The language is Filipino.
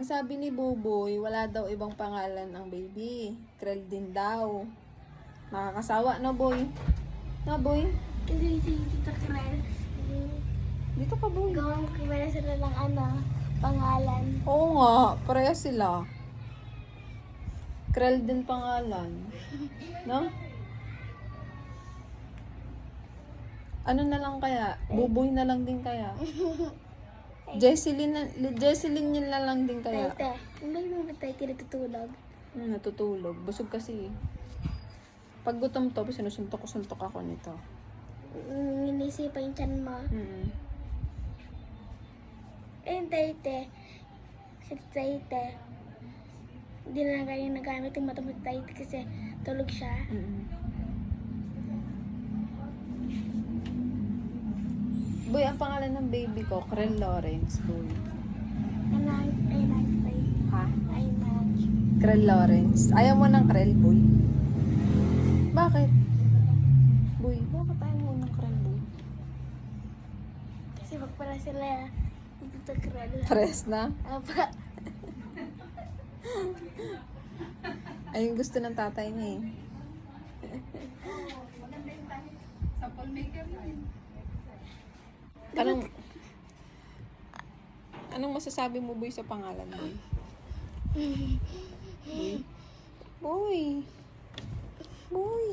Ang sabi ni Buboy, wala daw ibang pangalan ang baby. Krel din daw. Nakakasawa na, boy. Na, boy? Kasi si Tita Krel, Dito ka, boy. gawang kumera sila ng pangalan. Oo nga, pareha sila. Krel din pangalan. No? Ano na lang kaya? Buboy na lang din kaya? Jesseline yun na lang din kaya? Tete, hindi mo ba tayo tinatutulog? Natutulog. Busog kasi. Pag gutom to, sinusuntok ako nito. Inisipan yung tiyan mo. Mm. Ayun, Tete. Si Tete. Hindi na lang kayo nagamit yung mata mo Tete kasi tulog siya. Mm. Boy, ang pangalan ng baby ko, Krel Lawrence, boy. I like Tete. Ha? I like. Krel Lawrence. Ayaw mo ng Krel, boy? Bakit? Boy, bakit ayaw mo ng Krel, boy? Kasi magpara sila ni Tita Krel. Pares na? Apa? Ayun gusto ng tatay niya eh. Anong masasabi mo, boy, sa pangalan, boy? Boy? Boy? Boy?